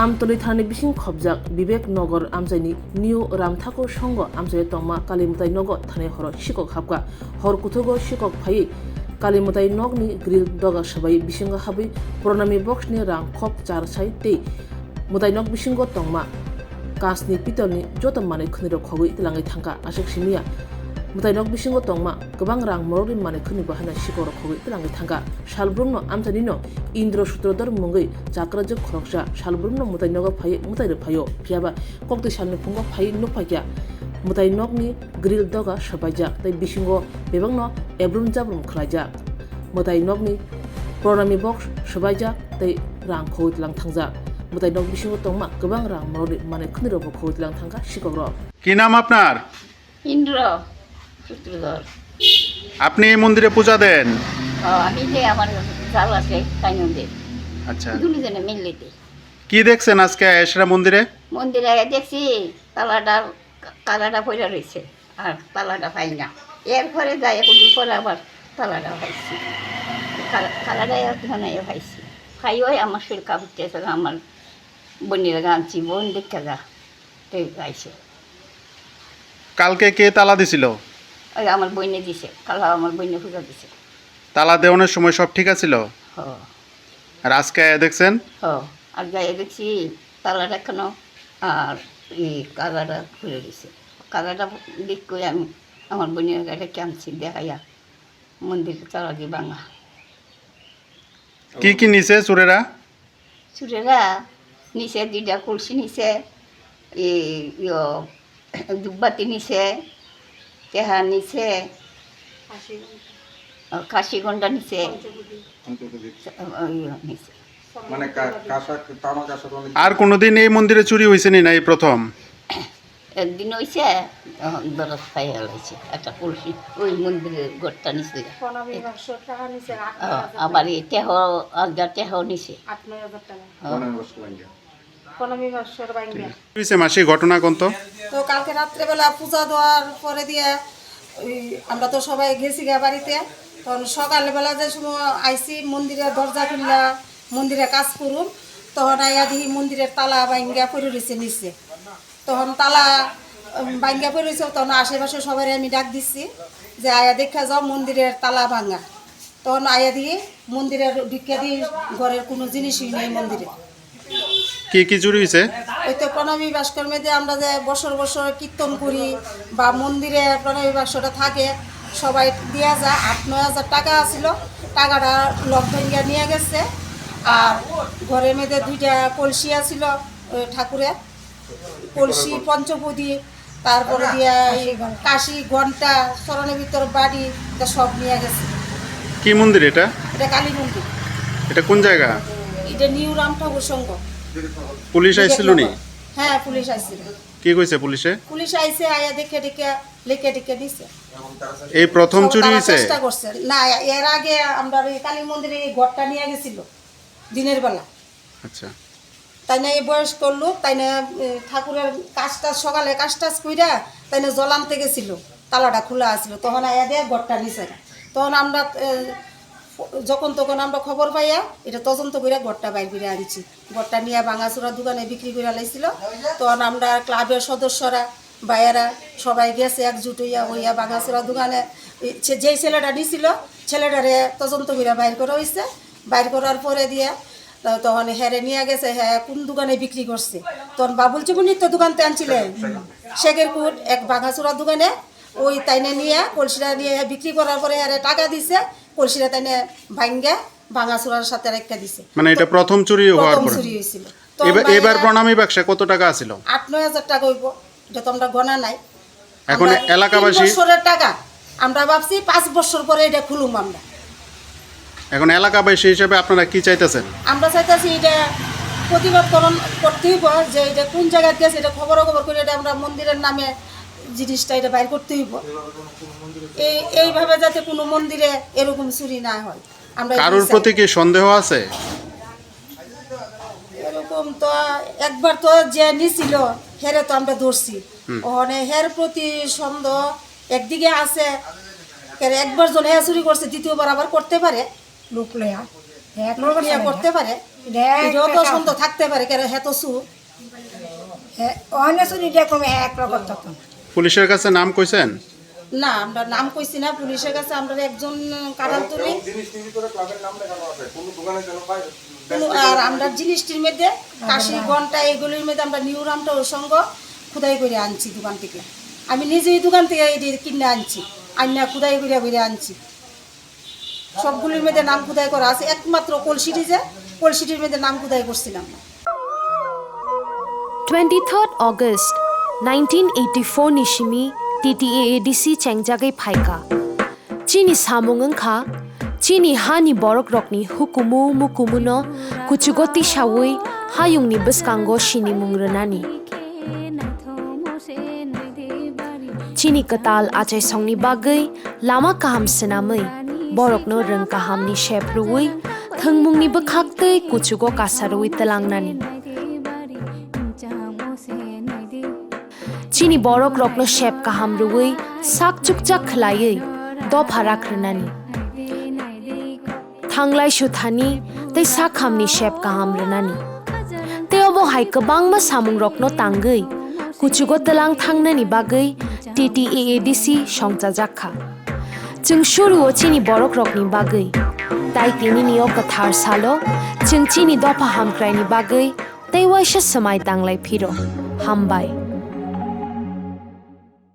আমতলি থানাनि बिसिं खबजाक बिबेक नगर आमजायनि new रामथाको संग आमजाय तंमा कालीमुताई नग थाने हर सिकक हाबगा हर कुथुगो सिकक फायै कालीमुताई नगनि grill दगा सबाय बिसिंग हाबै प्रणामी बक्सनि रां खप चारसाय तै मुताई नग बिसिंग तंमा कासनि पितलनि जतम माने खनिरो खबै तलाङै थांगा आसेक सिमिया मुताई नग बिसिंग तंमा गोबां रां मरगि माने खनि बाहायना सिकर खबै तलाङै थांगा सालब्रुमनो आमजानिनो इन्द्र सूत्रधर मुंगै जाक्राजो खरकसा सालब्रुमनो मुताई नग फायै मुताई फायो फियाबा कक्ति सालनि फुंगा फायै नुफायया मुताई नगनि ग्रिल दगा सबायजा तै बिसिंग बेबांनो एब्रुम जाब्रुम खलायजा मुताई नगनि प्रणामी बक्स सबायजा तै रां खबै तलां थांजा मुताई नग बिसिंग तंमा गोबां रां मरगि माने खनिरो खबै तलां थांगा सिकग्र কি নাম আপনার? ইন্দ্র সূত্রধর। আপনি এই মন্দিরে পূজা দেন? আমি যে আমার জাল আছে তাই মন্দির আচ্ছা, দুজনে মিললে দিই। কি দেখছেন আজকে এসরা মন্দিরে? মন্দিরে দেখছি তালাটা পড়ে রয়েছে আর তালাটা পাই না। এরপরে যাই এখন পরে আবার তালাটা পাইছি, তালাটা এখানে পাইছি খাইও আমার শরীর কাঁপতে আমার বোনের গানছি বোন দেখতে যা গাইছে। কালকে কে তালা দিছিল? ওই আমার বইনে দিছে, কালা আমার বইনে পূজা দিছে। তালা দেওয়ানোর সময় সব ঠিক আছিল? হ আর আজকে দেখছেন? হ আর যাই দেখছি তালাটা এখনো আর এই কালাটা খুলে দিছে। কালাটা দিক করে আমি আমার বোনের গাড়ি আনছি দেখাইয়া মন্দিরে তালা দিয়ে ভাঙা। কি কি নিছে চোরেরা? চুরেরা নিচে দুইটা কলসি নিছে, এই দুব্বাতি নিছে, তেহা নিছে, কাশি গন্ডা নিছে, নিছে। মানে আর কোনোদিন এই মন্দিরে চুরি হয়েছে নি না এই প্রথম? একদিন হয়েছে দরজ খাই হেলাইছে একটা কলসি ওই মন্দিরের গড়টা নিছে। আবার এই তেহ আলগা তেহ নিছে। হয়েছে মাসি ঘটনা কোন তো? তো কালকে রাত্রেবেলা পূজা দেওয়ার পরে দিয়ে ওই আমরা তো সবাই গেছি গা বাড়িতে। তখন সকালবেলা যে সময় আইসি মন্দিরে দরজা খুললা মন্দিরে কাজ করুন, তখন আইয়া দেখি মন্দিরের তালা বাইঙ্গা পড়ে রয়েছে নিচে। তখন তালা বাইঙ্গা পড়ে রয়েছে, তখন আশেপাশে সবাই আমি ডাক দিচ্ছি যে আয়া দেখা যাও মন্দিরের তালা ভাঙা। তখন আয়া দিয়ে মন্দিরের ঢুকিয়া দিয়ে ঘরের কোনো জিনিসই নেই মন্দিরে। কি কি চুরি হয়েছে? ওই তো প্রণামী ভাস্কর্মে যে আমরা যে বছর বছর কীর্তন করি বা মন্দিরে প্রণামী বাক্সটা থাকে সবাই দেওয়া যায়। 8-9 হাজার টাকা আছিল, টাকাটা লক ভেঙে নিয়ে গেছে। আর ঘরের মেয়েদে 2টা কলসি আছিল ঠাকুরের, কলসি পঞ্চপদী, তারপরে দিয়া এই কাশি ঘন্টা চরণের ভিতর বাড়ি এটা সব নিয়ে গেছে। কি মন্দির এটা? এটা কালী মন্দির। এটা কোন জায়গা? এটা নিউ রাম ঠাকুর সংঘ। পুলিশ আইছিল নি? হ্যাঁ পুলিশ আইছিল। কি কইছে পুলিশে? পুলিশ আইছে আয়া দেখে লিখে দিছে। এই প্রথম চুরি তারা হয়েছে? চেষ্টা করছে না, এর আগে আমরা এই কালী মন্দিরে এই ঘরটা নিয়ে গেছিল দিনের বেলা। আচ্ছা, তাই না এই বয়স্ক লোক তাই না ঠাকুরের কাজটা সকালে কাজটা কইরা তাই না জল আনতে গেছিল, তালাটা খোলা আছিল। তখন আয়া দিয়ে ঘরটা নিছে না। তখন আমরা যখন তখন আমরা খবর পাইয়া এটা তদন্ত করে ঘরটা বাইর করে আনছি। ঘরটা নিয়ে ভাঙাচোরা দোকানে বিক্রি করে লাইছিল। তখন আমরা ক্লাবের সদস্যরা ভাইয়েরা সবাই গেছে একজুট হইয়া ভাঙাচোরা দোকানে যেই ছেলেটা নিছিল ছেলেটারে তদন্ত করে বাইর করা হয়েছে। বাইর করার পরে দিয়ে তখন হেরে নিয়ে গেছে, হ্যাঁ কোন দোকানে বিক্রি করছে। তখন বাবুল চিমুনির তো দোকানতে আনছিলেন শেখেরপুর এক ভাঙাচোরা দোকানে, ওই তাইনে নিয়ে কলসিটা নিয়ে বিক্রি করার পরে আরে টাকা দিছে, কলসিটা তাইনে ভাঙ্গা ভাঙাচোরার সাথে রেখে দিছে। মানে এটা প্রথম চুরি হওয়ার পর চুরি হয়েছিল। এবার প্রণামী বাক্সে কত টাকা আছিল? 8-9 হাজার টাকা হইব, এটা তো আমরা গণা নাই। এখন এলাকাবাসী 3 বছরের টাকা আমরা ভাবছি 5 বছর পরে এটা খুলুম আমরা। এখন এলাকাবাসী হিসেবে আপনারা কি চাইতেছেন? আমরা চাইতেছি এটা প্রতিবাদকরণ করতে হইব যে এটা কোন জায়গায় গেছে, এটা খবর করে এটা আমরা মন্দিরের নামে জিনিসটা এটা বাইর করতে হইব। এইভাবে যাতে কোনো মন্দিরে এরকম চুরি না হয়। আমরা কারোর প্রতি কি সন্দেহ আছে? এরকম তো একবার তো যে নিছিল হেরে তো আমরা ধরছি, ওখানে হের প্রতি সন্দেহ একদিকে আছে। একবার জন হ্যাঁ চুরি করছে, দ্বিতীয়বার আবার করতে পারে, লোক লয়া করতে পারে। যত সুন্দর থাকতে পারে কেন হেত সু অনেক শুনি দেখুন এক রকম তখন পুলিশের কাছে নাম কইছেন? না আমরা নাম কইছি না পুলিশের কাছে আমরা একজন কারাল তুলি আর আমরা জিনিসটির মধ্যে কাশি ঘন্টা এগুলির মধ্যে আমরা নিউ রামটা ওর সঙ্গ খুদাই করে আনছি দোকান থেকে আমি নিজেই দোকান থেকে এটি কিনে আনছি আন্না খুদাই করে বেরে আনছি সবগুলির মধ্যে নাম খুদাই করা আছে একমাত্র কলসিটির মধ্যে নাম খুদাই করছিলাম না 23rd August 1984 Nishimi TTAADC Chengjagai Phaika Chini Samungan Kha Chini Hani Borok Rokni Hukumu Mukumuno Kuchugoti Shawui Hayungni Beskango Shini Mungranani Chini Katal Achai Songni Bagai Lama Kaham Senamai Borokno Reng Kahamni Shepruwi Thangmungni Bekhaktai Kuchugo Kasarui Telangnani Chini borok rokno shep kaham ruwi sak chukchak khlaiye do pharak rnani thanglai shuthani tei sak hamni shep kaham rnani tei obo hai kabang ma samung rokno tangai kuchugo telang thangnani bagai TTAADC songcha jakha chung shuruo chini borok rokni bagai tai tini nio kathar salo chung chini do phaham kraini bagai tei waisha samai tanglai phiro hambai